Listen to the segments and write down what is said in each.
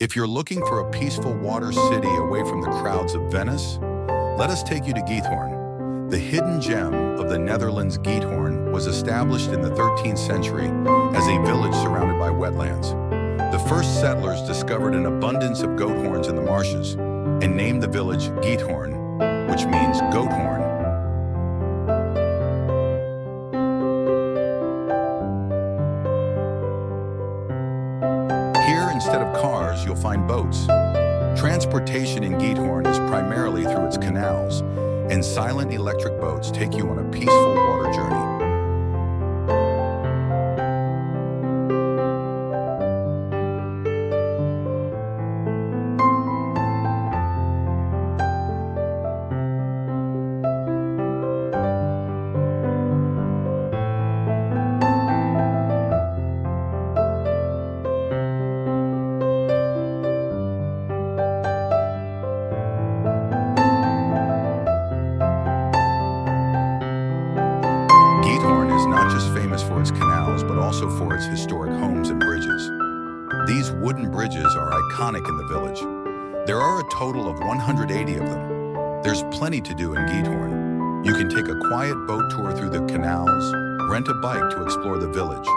If you're looking for a peaceful water city away from the crowds of Venice, let us take you to Giethoorn. The hidden gem of the Netherlands, Giethoorn was established in the 13th century as a village surrounded by wetlands. The first settlers discovered an abundance of goat horns in the marshes and named the village Giethoorn, which means goat horn. Here, instead of cars, you'll find boats. Transportation in Giethoorn is primarily through its canals, and silent electric boats take you on a peaceful water journey. For its canals, but also for its historic homes and bridges. These wooden bridges are iconic in the village. There are a total of 180 of them. There's plenty to do in Giethoorn. You can take a quiet boat tour through the canals, rent a bike to explore the village,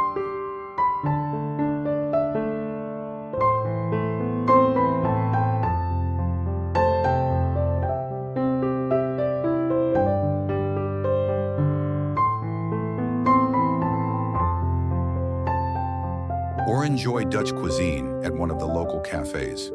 or enjoy Dutch cuisine at one of the local cafés.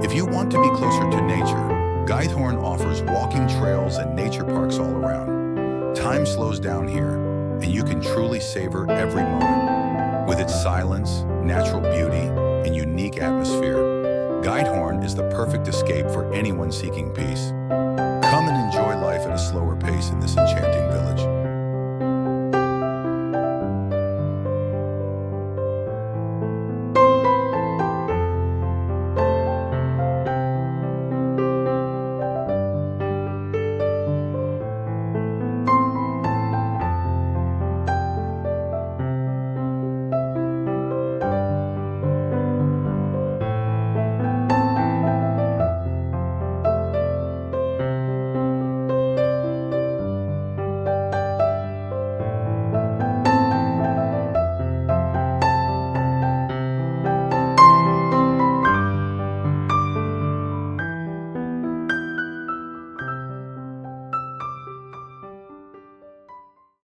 If you want to be closer to nature, Giethoorn offers walking trails and nature parks all around. Time slows down here, and you can truly savor every moment. With its silence, natural beauty, and unique atmosphere, Giethoorn is the perfect escape for anyone seeking peace. Come and enjoy life at a slower pace in this enchanting